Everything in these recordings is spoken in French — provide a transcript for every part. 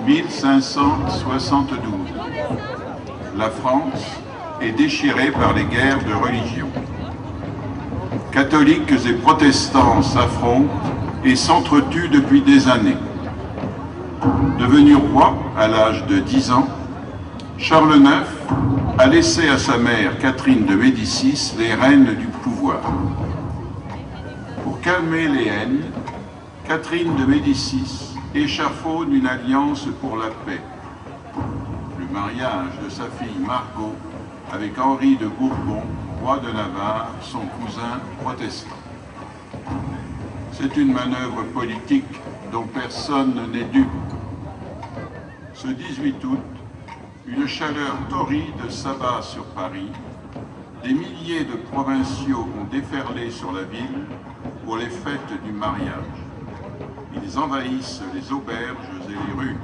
1572. La France est déchirée par les guerres de religion. Catholiques et protestants s'affrontent et s'entretuent depuis des années. Devenu roi à l'âge de 10 ans, Charles IX a laissé à sa mère Catherine de Médicis les rênes du pouvoir. Pour calmer les haines, Catherine de Médicis échafaude une alliance pour la paix. Le mariage de sa fille Margot avec Henri de Bourbon, roi de Navarre, son cousin protestant. C'est une manœuvre politique dont personne n'est dupe. Ce 18 août, une chaleur torride s'abat sur Paris. Des milliers de provinciaux ont déferlé sur la ville pour les fêtes du mariage. Ils envahissent les auberges et les rues.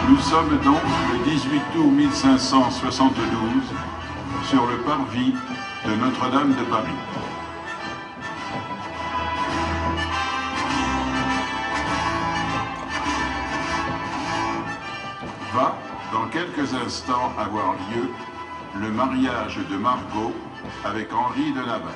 Nous sommes donc le 18 août 1572 sur le parvis de Notre-Dame de Paris. Va, dans quelques instants, avoir lieu le mariage de Margot avec Henri de Navarre.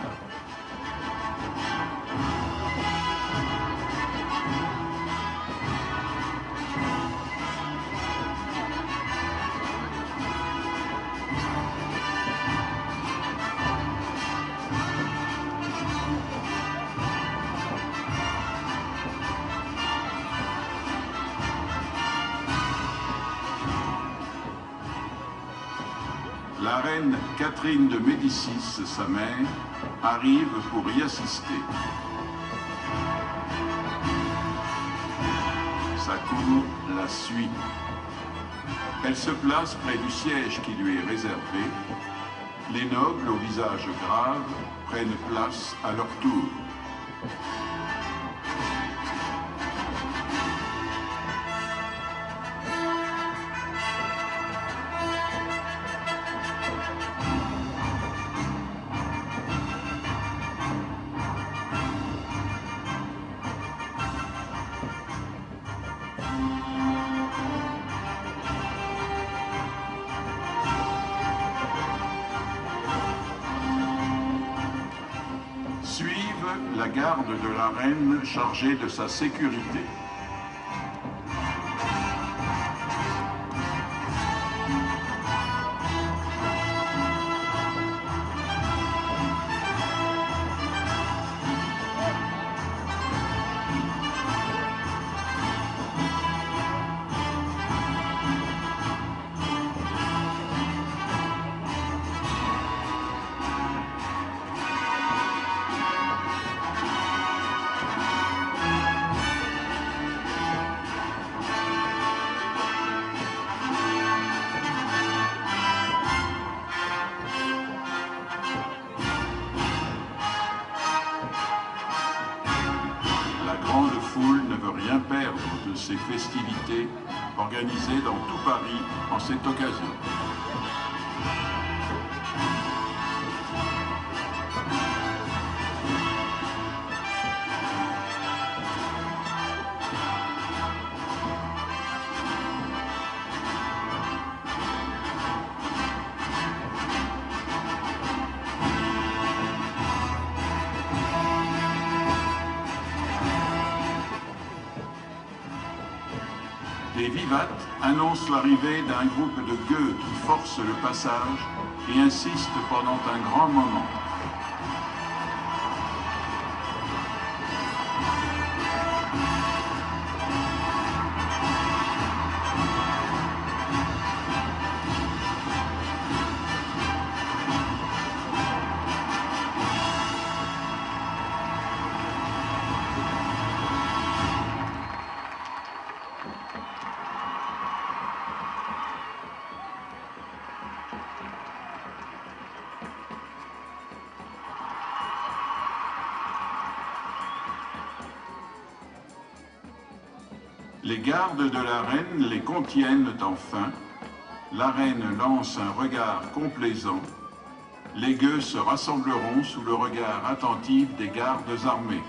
La reine Catherine de Médicis, sa mère, arrive pour y assister. Sa cour la suit. Elle se place près du siège qui lui est réservé. Les nobles, au visage grave, prennent place à leur tour. Suivent la garde de la reine chargée de sa sécurité. Rien perdre de ces festivités organisées dans tout Paris en cette occasion. Des vivates annoncent l'arrivée d'un groupe de gueux qui force le passage et insiste pendant un grand moment. Les gardes de la reine les contiennent enfin. La reine lance un regard complaisant. Les gueux se rassembleront sous le regard attentif des gardes armés.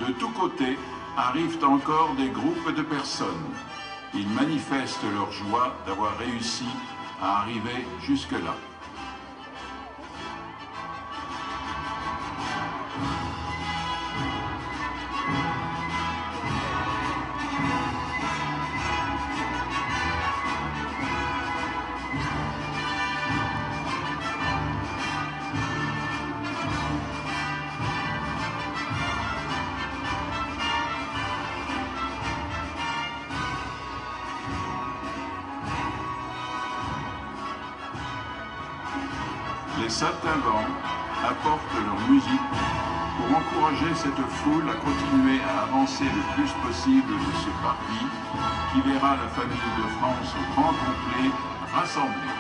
De tous côtés arrivent encore des groupes de personnes. Ils manifestent leur joie d'avoir réussi à arriver jusque-là. Les saltimbanques apportent leur musique pour encourager cette foule à continuer à avancer le plus possible de ce parti qui verra la famille de France au grand complet rassemblée.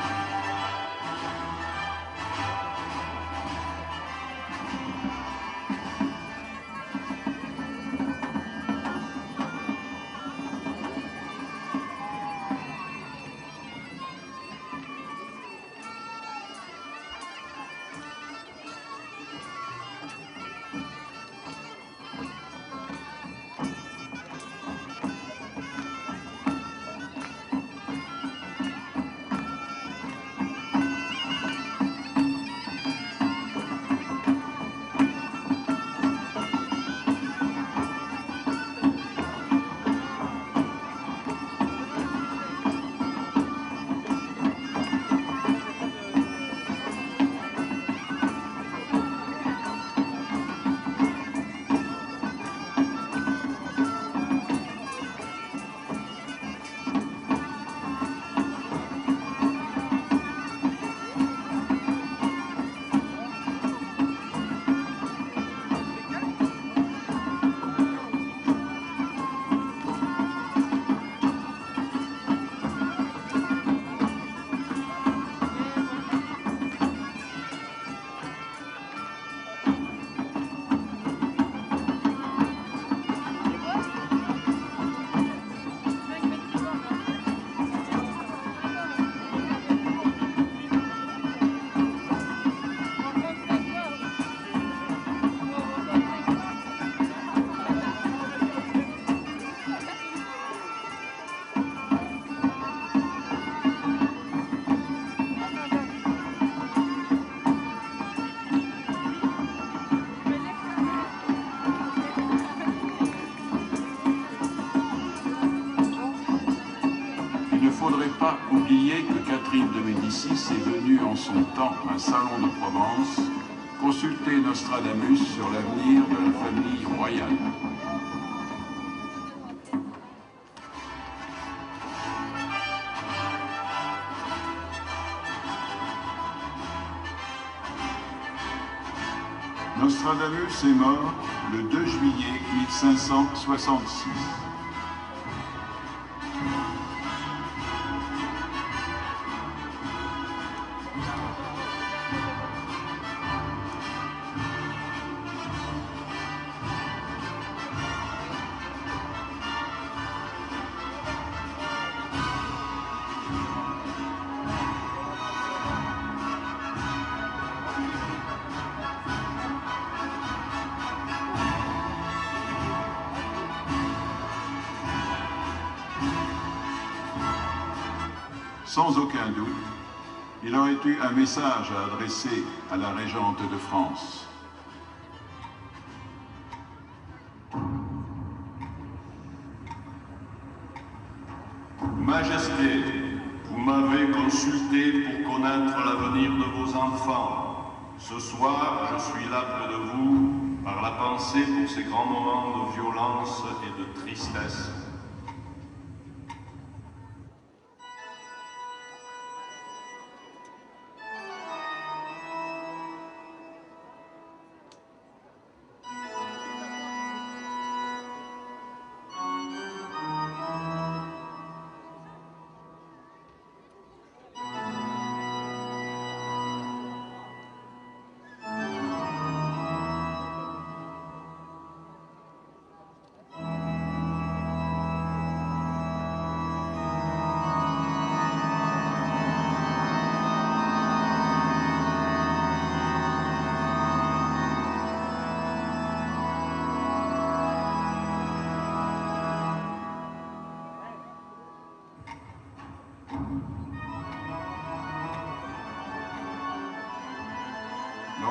Il ne faudrait pas oublier que Catherine de Médicis est venue en son temps à Salon de Provence consulter Nostradamus sur l'avenir de la famille royale. Nostradamus est mort le 2 juillet 1566. Sans aucun doute, il aurait eu un message à adresser à la régente de France. Majesté, vous m'avez consulté pour connaître l'avenir de vos enfants. Ce soir, je suis là près de vous par la pensée pour ces grands moments de violence et de tristesse.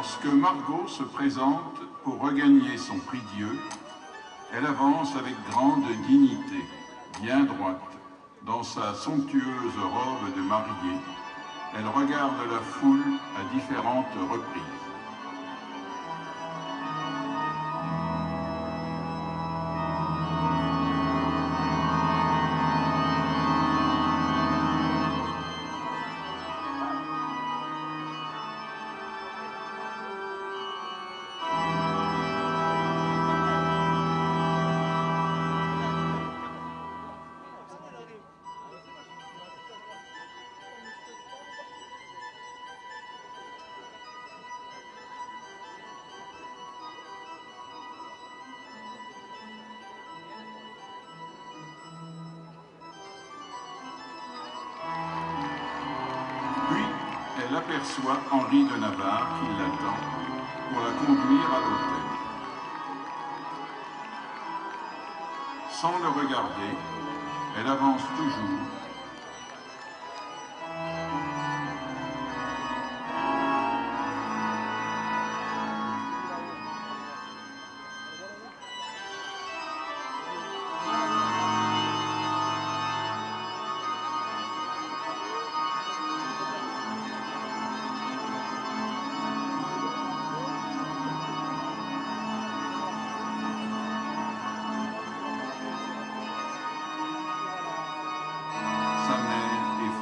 Lorsque Margot se présente pour regagner son prie-Dieu, elle avance avec grande dignité, bien droite, dans sa somptueuse robe de mariée. Elle regarde la foule à différentes reprises. Elle aperçoit Henri de Navarre qui l'attend pour la conduire à l'hôtel. Sans le regarder, elle avance toujours.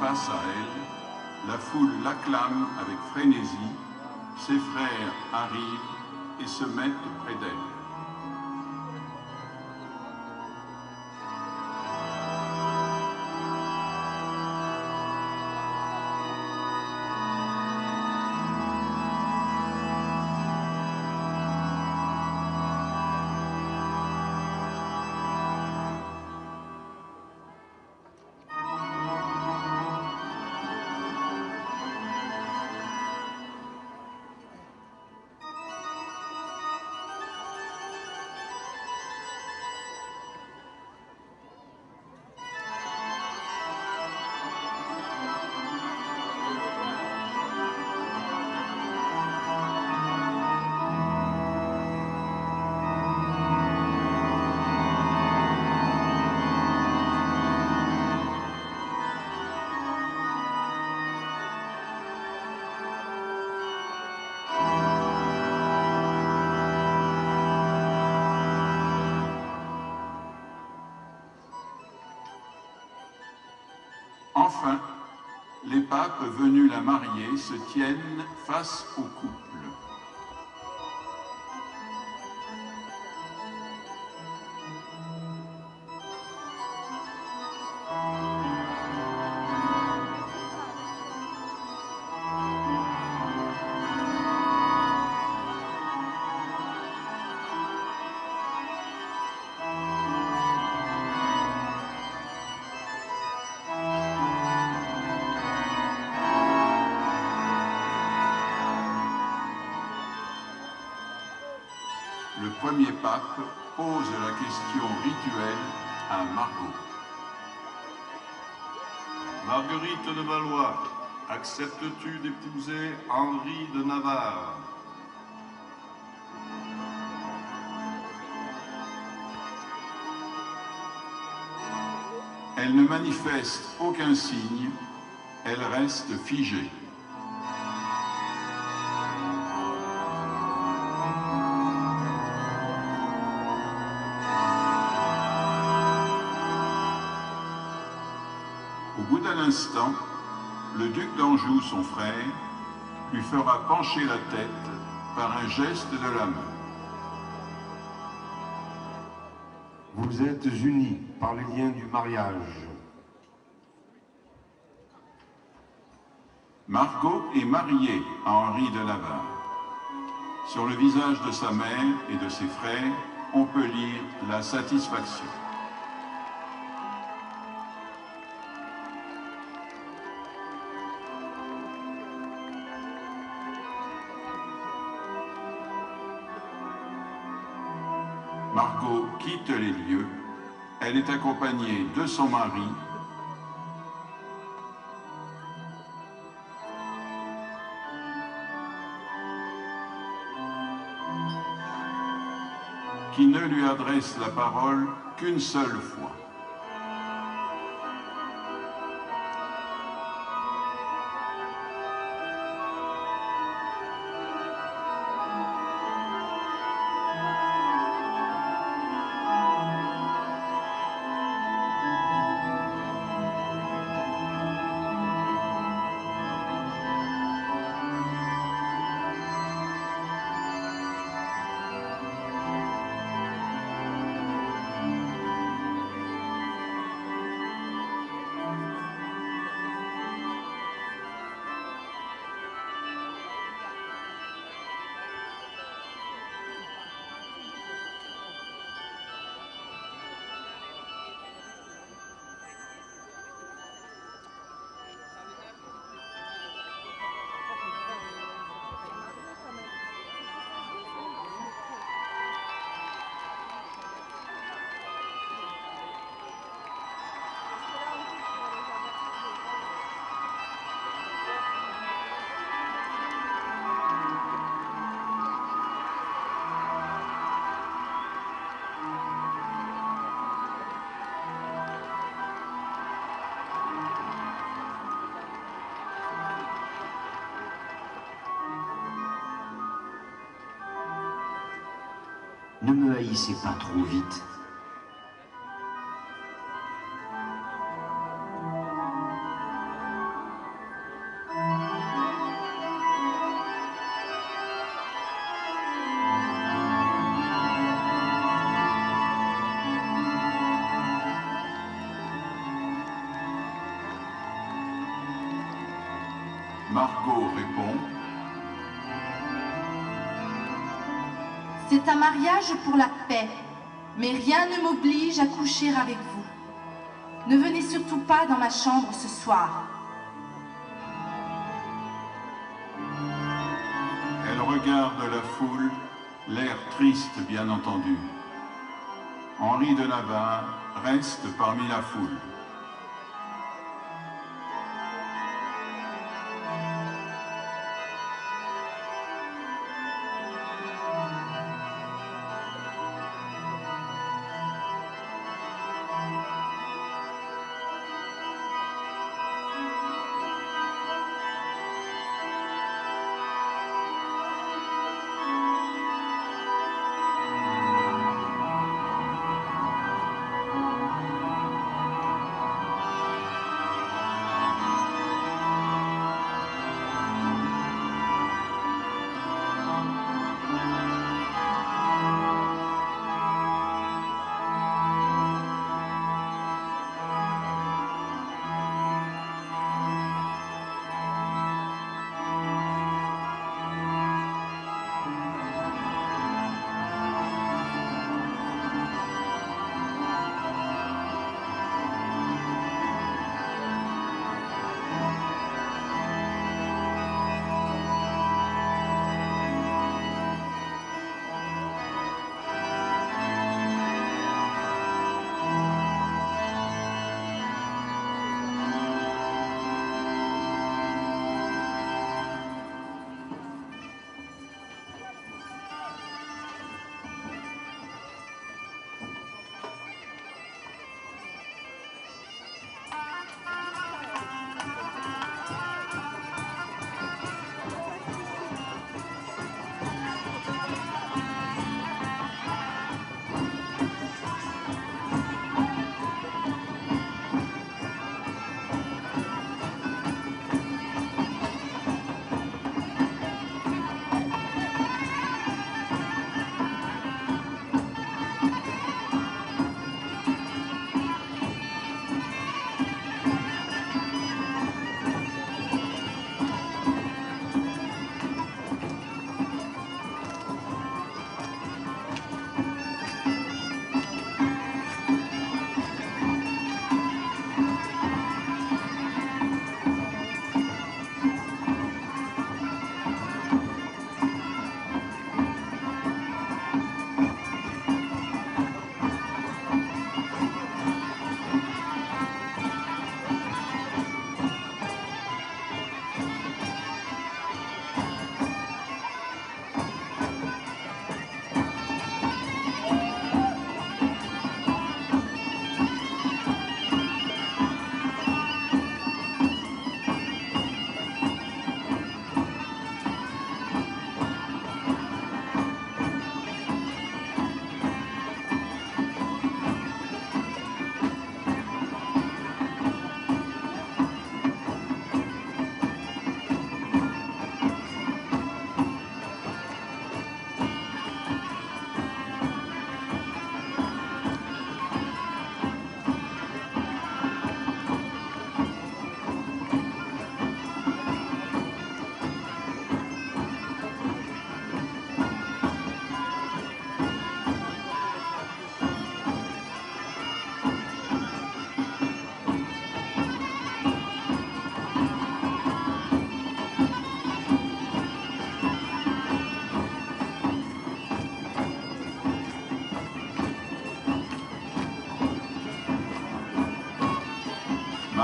Face à elle, la foule l'acclame avec frénésie, ses frères arrivent et se mettent près d'elle. Enfin, les papes venus la marier se tiennent face au couple. Le premier pape pose la question rituelle à Margot. Marguerite de Valois, acceptes-tu d'épouser Henri de Navarre? Elle ne manifeste aucun signe, elle reste figée. Au bout d'un instant, le duc d'Anjou, son frère, lui fera pencher la tête par un geste de la main. Vous êtes unis par le lien du mariage. Margot est mariée à Henri de Navarre. Sur le visage de sa mère et de ses frères, on peut lire la satisfaction. Margot quitte les lieux. Elle est accompagnée de son mari, qui ne lui adresse la parole qu'une seule fois. Ne me haïssez pas trop vite. Margot répond: C'est un mariage pour la paix, mais rien ne m'oblige à coucher avec vous. Ne venez surtout pas dans ma chambre ce soir. Elle regarde la foule, l'air triste bien entendu. Henri de Navarre reste parmi la foule.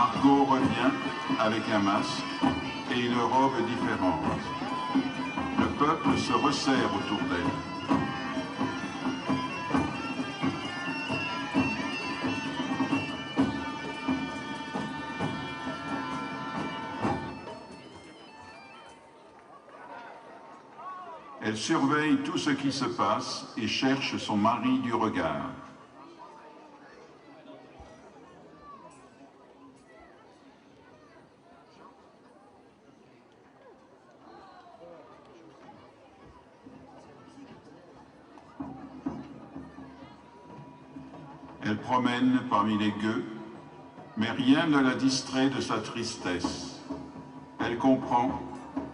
Margot revient avec un masque et une robe différente. Le peuple se resserre autour d'elle. Elle surveille tout ce qui se passe et cherche son mari du regard. Elle promène parmi les gueux, mais rien ne la distrait de sa tristesse. Elle comprend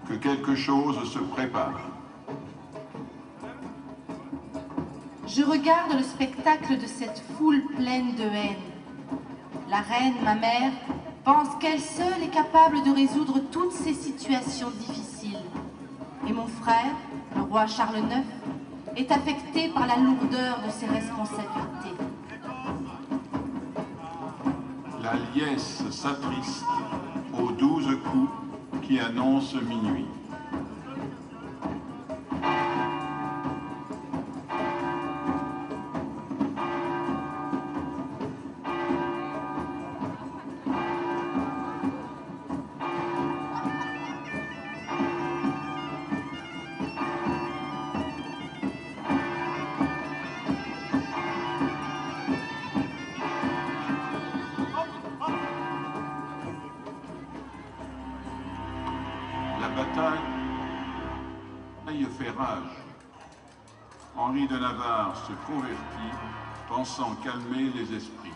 que quelque chose se prépare. Je regarde le spectacle de cette foule pleine de haine. La reine, ma mère, pense qu'elle seule est capable de résoudre toutes ces situations difficiles. Et mon frère, le roi Charles IX, est affecté par la lourdeur de ses responsabilités. La liesse s'attriste aux 12 coups qui annoncent minuit. La bataille fait rage. Henri de Navarre se convertit, pensant calmer les esprits.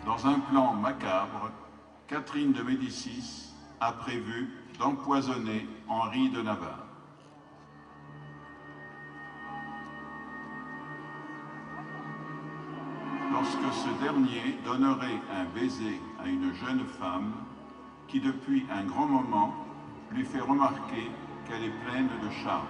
Dans un plan macabre, Catherine de Médicis a prévu d'empoisonner Henri de Navarre. Lorsque ce dernier donnerait un baiser à une jeune femme qui, depuis un grand moment, lui fait remarquer qu'elle est pleine de charme.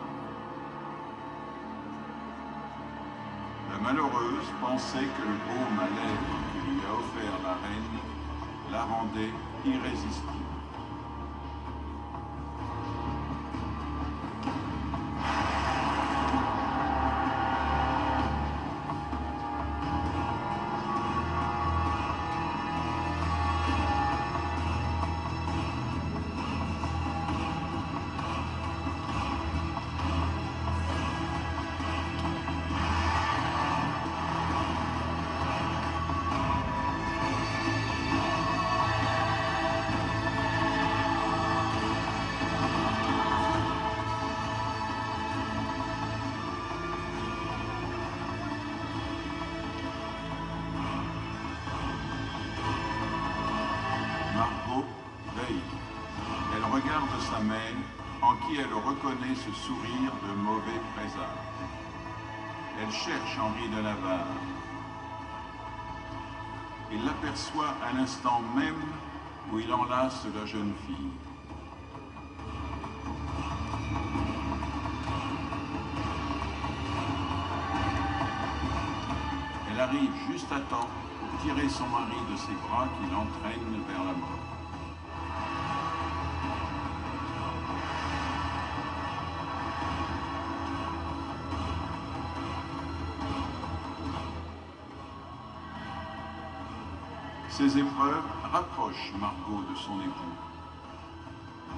La malheureuse pensait que le baume à lèvres que lui a offert la reine la rendait irrésistible. Margot veille. Elle regarde sa mère, en qui elle reconnaît ce sourire de mauvais présage. Elle cherche Henri de Navarre. Il l'aperçoit à l'instant même où il enlace la jeune fille. Elle arrive juste à temps pour tirer son mari de ses bras qui l'entraîne vers la mort. Ces épreuves rapprochent Margot de son époux.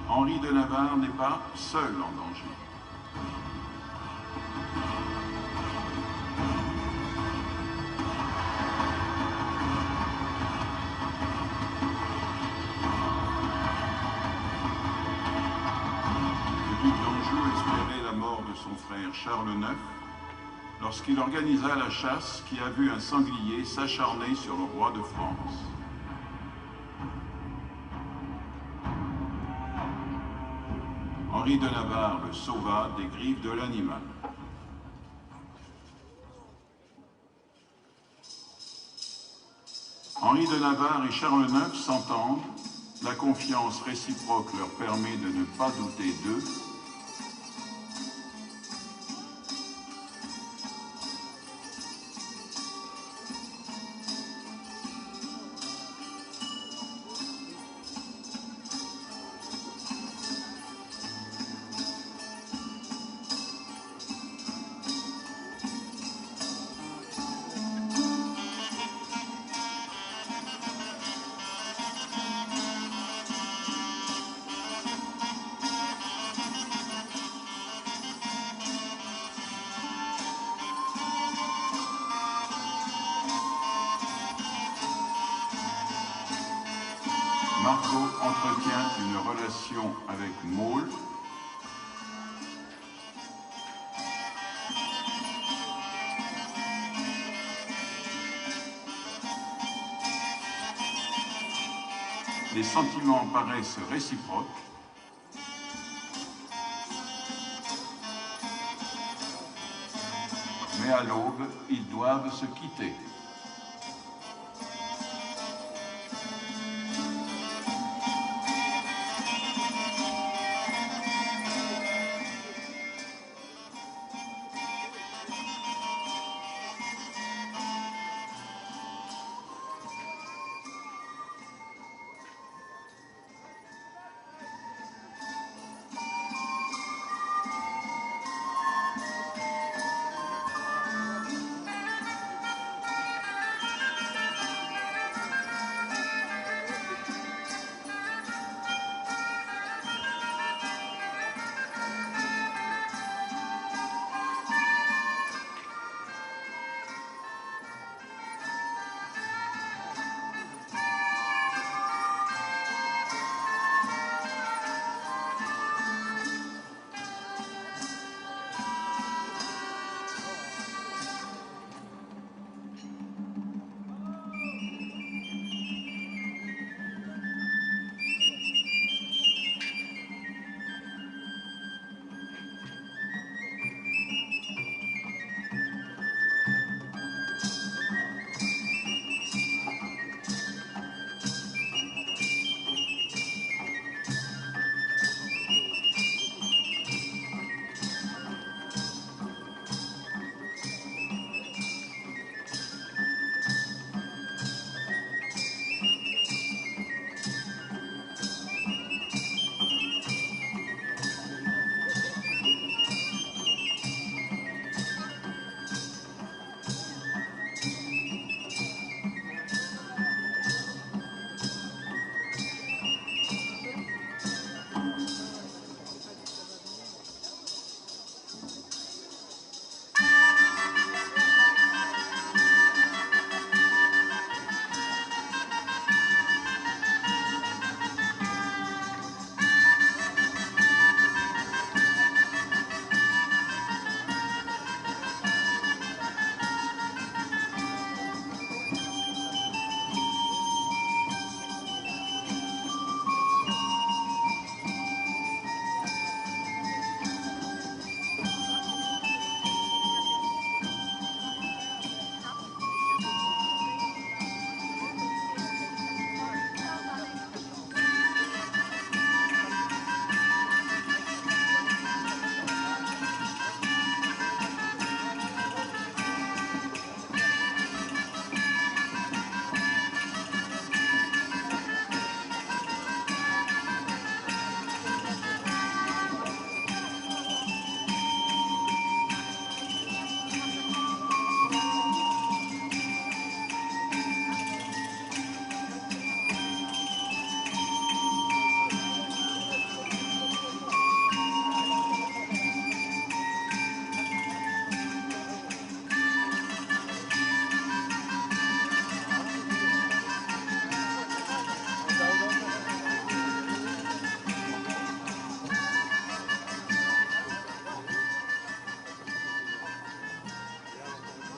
Henri de Navarre n'est pas seul en danger. Le duc d'Anjou espérait la mort de son frère Charles IX lorsqu'il organisa la chasse qui a vu un sanglier s'acharner sur le roi de France. Henri de Navarre le sauva des griffes de l'animal. Henri de Navarre et Charles IX s'entendent, la confiance réciproque leur permet de ne pas douter d'eux. Margot entretient une relation avec Maule. Les sentiments paraissent réciproques. Mais à l'aube, ils doivent se quitter.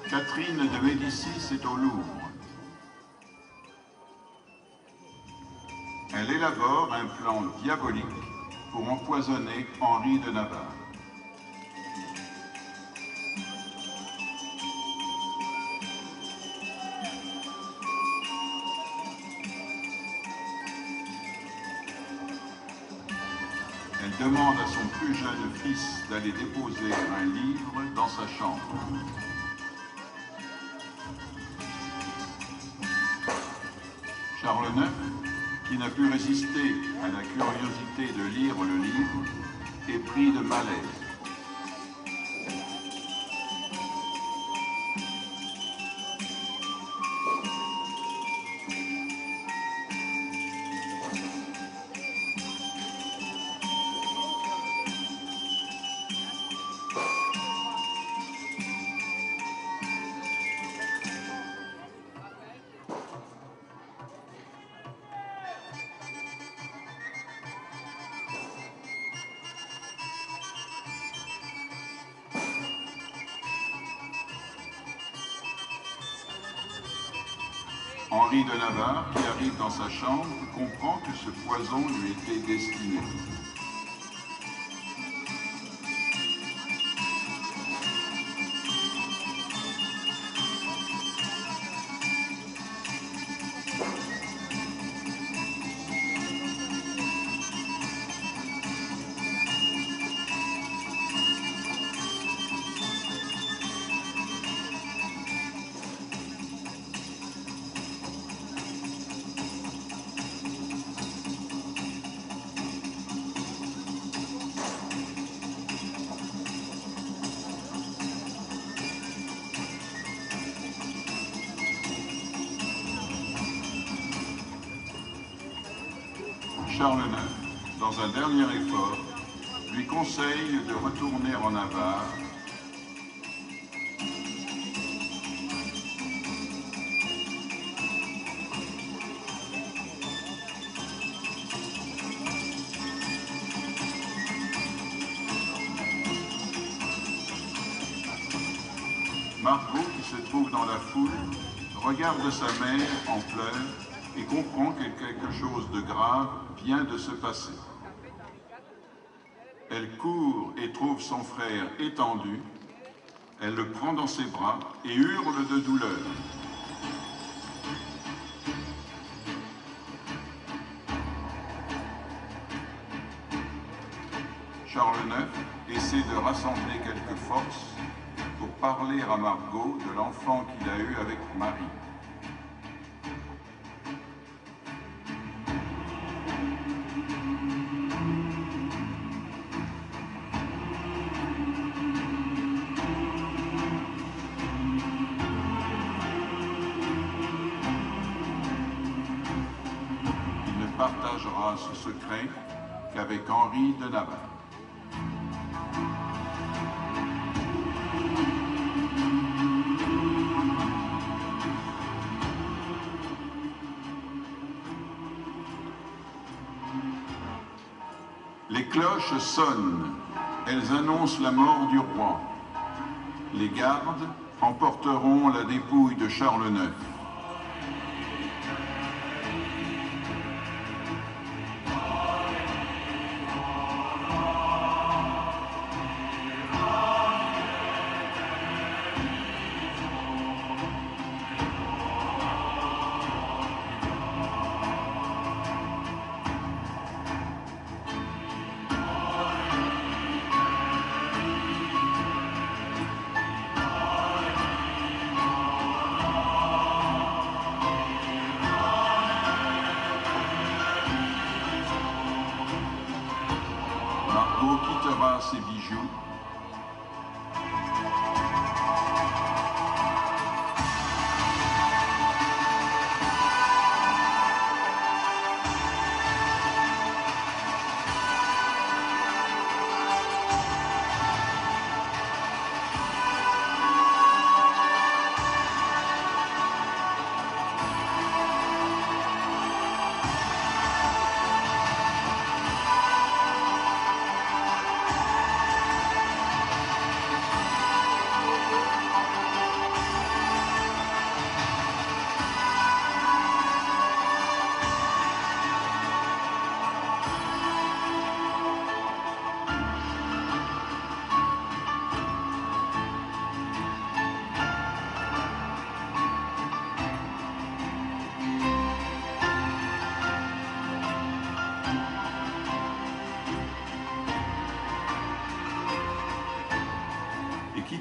Catherine de Médicis est au Louvre. Elle élabore un plan diabolique pour empoisonner Henri de Navarre. Elle demande à son plus jeune fils d'aller déposer un livre dans sa chambre. Charles IX, qui n'a pu résister à la curiosité de lire le livre, est pris de malaise. Henri de Navarre, qui arrive dans sa chambre, comprend que ce poison lui était destiné. Charles IX, dans un dernier effort, lui conseille de retourner en Navarre Margot, qui se trouve dans la foule, regarde sa mère en pleurs et comprend que quelque chose de grave vient de se passer. Elle court et trouve son frère étendu. Elle le prend dans ses bras et hurle de douleur. Charles IX essaie de rassembler quelques forces pour parler à Margot de l'enfant qu'il a eu avec Marie. Il ne partagera ce secret qu'avec Henri de Navarre. Les cloches sonnent, elles annoncent la mort du roi. Les gardes emporteront la dépouille de Charles IX. Margot quittera ses bijoux.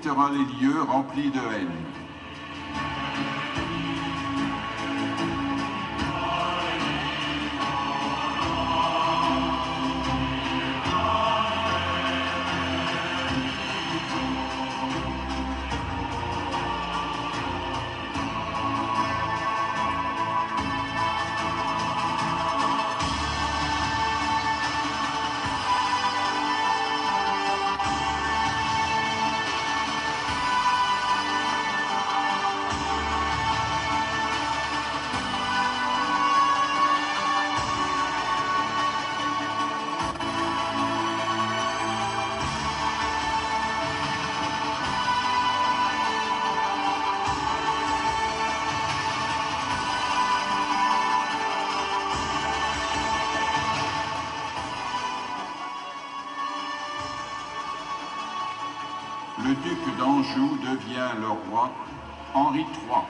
quittera les lieux remplis de haine. Le duc d'Anjou devient le roi Henri III.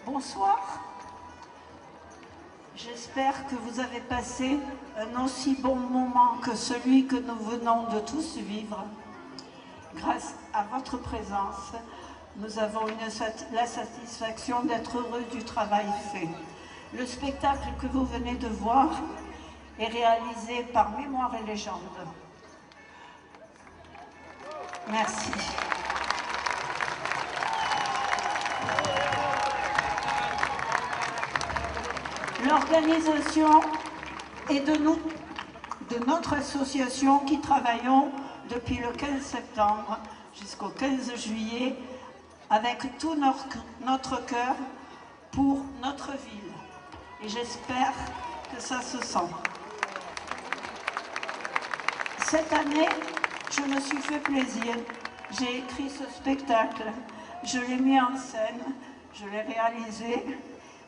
Bonsoir. J'espère que vous avez passé un aussi bon moment que celui que nous venons de tous vivre. Grâce à votre présence, nous avons la satisfaction d'être heureux du travail fait. Le spectacle que vous venez de voir est réalisé par Mémoire et Légende. Merci. L'organisation est de notre association qui travaillons depuis le 15 septembre jusqu'au 15 juillet avec tout notre cœur pour notre ville. Et j'espère que ça se sent. Cette année, je me suis fait plaisir. J'ai écrit ce spectacle, je l'ai mis en scène, je l'ai réalisé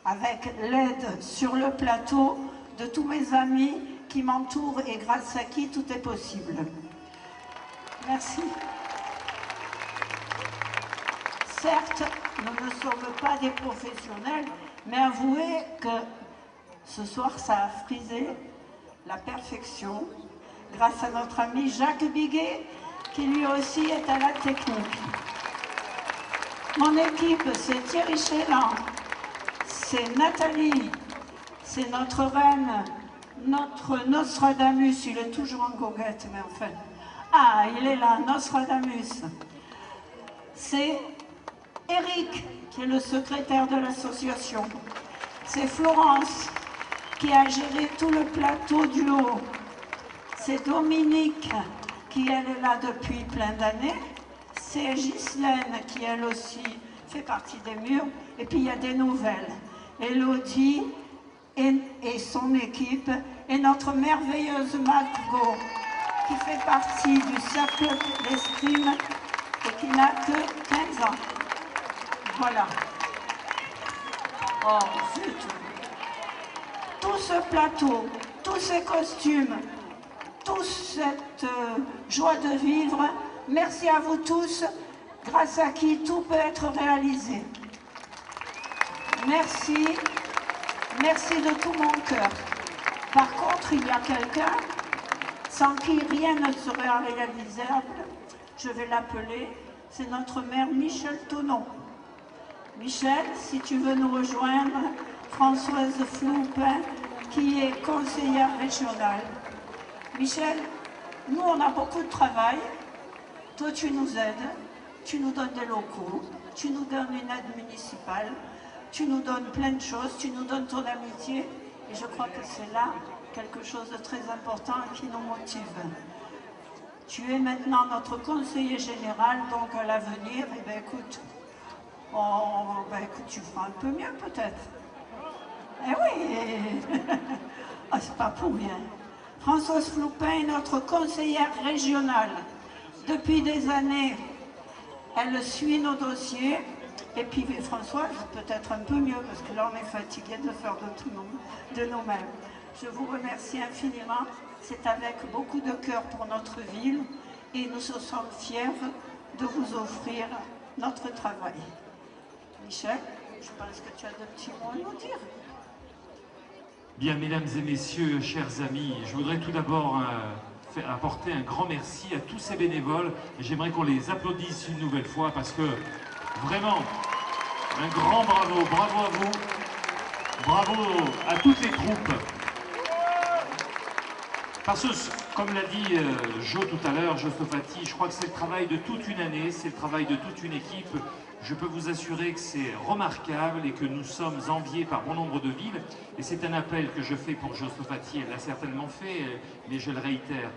avec l'aide sur le plateau de tous mes amis qui m'entourent et grâce à qui tout est possible. Merci. Certes, nous ne sommes pas des professionnels, mais avouez que ce soir, ça a frisé la perfection grâce à notre ami Jacques Biguet, qui lui aussi est à la technique. Mon équipe, c'est Thierry Chélan, c'est Nathalie, c'est notre reine, notre Nostradamus, il est toujours en goguette, mais enfin. Ah, il est là, Nostradamus. C'est Eric, qui est le secrétaire de l'association. C'est Florence, qui a géré tout le plateau du haut. C'est Dominique, qui elle est là depuis plein d'années. C'est Ghislaine, qui elle aussi fait partie des murs. Et puis il y a des nouvelles. Elodie et son équipe. Et notre merveilleuse Margot, qui fait partie du cercle d'escrime et qui n'a que 15 ans. Voilà. Oh, zut. Tout ce plateau, tous ces costumes, toute cette joie de vivre, merci à vous tous, grâce à qui tout peut être réalisé. Merci, merci de tout mon cœur. Par contre, il y a quelqu'un sans qui rien ne serait réalisable, je vais l'appeler, c'est notre maire Michel Tonneau. Michel, si tu veux nous rejoindre, Françoise Floupin, qui est conseillère régionale. Michel, nous on a beaucoup de travail, toi tu nous aides, tu nous donnes des locaux, tu nous donnes une aide municipale, tu nous donnes plein de choses, tu nous donnes ton amitié, et je crois que c'est là quelque chose de très important qui nous motive. Tu es maintenant notre conseiller général, donc à l'avenir, eh bien écoute, écoute, tu feras un peu mieux peut-être. Eh oui, ah, c'est pas pour rien. Françoise Floupin est notre conseillère régionale. Depuis des années, elle suit nos dossiers. Et puis Françoise, peut-être un peu mieux, parce que là on est fatigué de faire de nous-mêmes. Je vous remercie infiniment. C'est avec beaucoup de cœur pour notre ville et nous sommes fiers de vous offrir notre travail. Michel, je pense que tu as de petits mots à nous dire. Bien, mesdames et messieurs, chers amis, je voudrais tout d'abord apporter un grand merci à tous ces bénévoles. J'aimerais qu'on les applaudisse une nouvelle fois parce que vraiment, un grand bravo, bravo à vous, bravo à toutes les troupes. Parce que, comme l'a dit Jo tout à l'heure, Jo Stofati, je crois que c'est le travail de toute une année, c'est le travail de toute une équipe. Je peux vous assurer que c'est remarquable et que nous sommes enviés par bon nombre de villes. Et c'est un appel que je fais pour Jo Stofati, elle l'a certainement fait, mais je le réitère.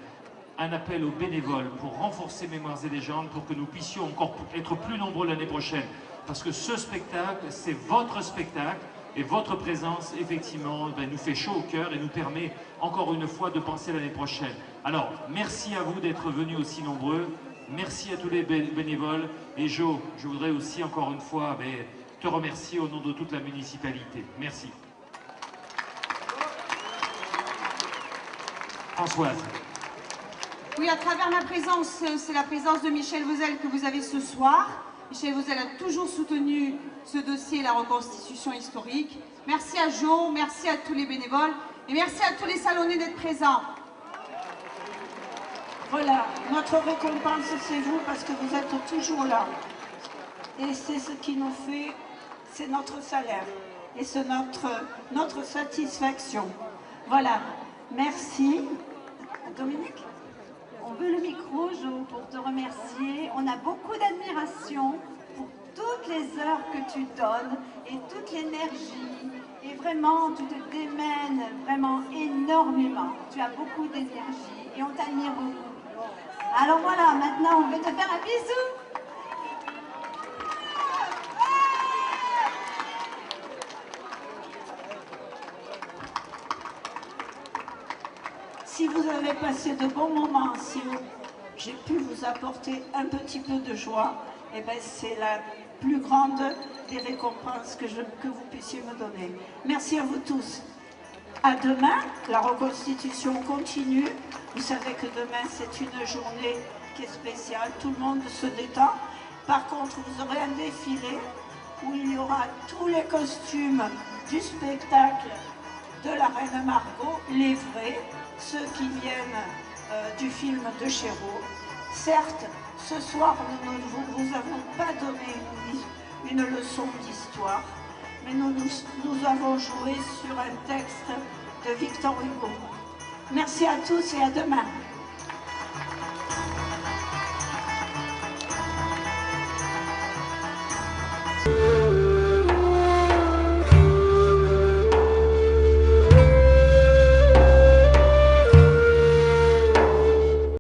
Un appel aux bénévoles pour renforcer Mémoires et légendes, pour que nous puissions encore être plus nombreux l'année prochaine. Parce que ce spectacle, c'est votre spectacle. Et votre présence, effectivement, nous fait chaud au cœur et nous permet, encore une fois, de penser l'année prochaine. Alors, merci à vous d'être venus aussi nombreux. Merci à tous les bénévoles. Et Jo, je voudrais aussi, encore une fois, te remercier au nom de toute la municipalité. Merci. Françoise. Oui, à travers ma présence, c'est la présence de Michel Vauzel que vous avez ce soir. Michel Vauzel a toujours soutenu ce dossier, la reconstitution historique. Merci à Jo, merci à tous les bénévoles et merci à tous les salonnés d'être présents. Voilà, notre récompense c'est vous parce que vous êtes toujours là. Et c'est ce qui nous fait, c'est notre salaire et c'est notre satisfaction. Voilà, merci. Dominique ? On veut le micro, Jo, pour te remercier. On a beaucoup d'admiration pour toutes les heures que tu donnes et toute l'énergie. Et vraiment, tu te démènes vraiment énormément. Tu as beaucoup d'énergie et on t'admire beaucoup. Alors voilà, maintenant on veut te faire un bisou. Si vous avez passé de bons moments, si j'ai pu vous apporter un petit peu de joie, eh ben c'est la plus grande des récompenses que vous puissiez me donner. Merci à vous tous. À demain, la reconstitution continue. Vous savez que demain, c'est une journée qui est spéciale. Tout le monde se détend. Par contre, vous aurez un défilé où il y aura tous les costumes du spectacle de la Reine Margot, les vrais, ceux qui viennent du film de Chéreau. Certes, ce soir, nous ne vous avons pas donné une leçon d'histoire, mais nous avons joué sur un texte de Victor Hugo. Merci à tous et à demain.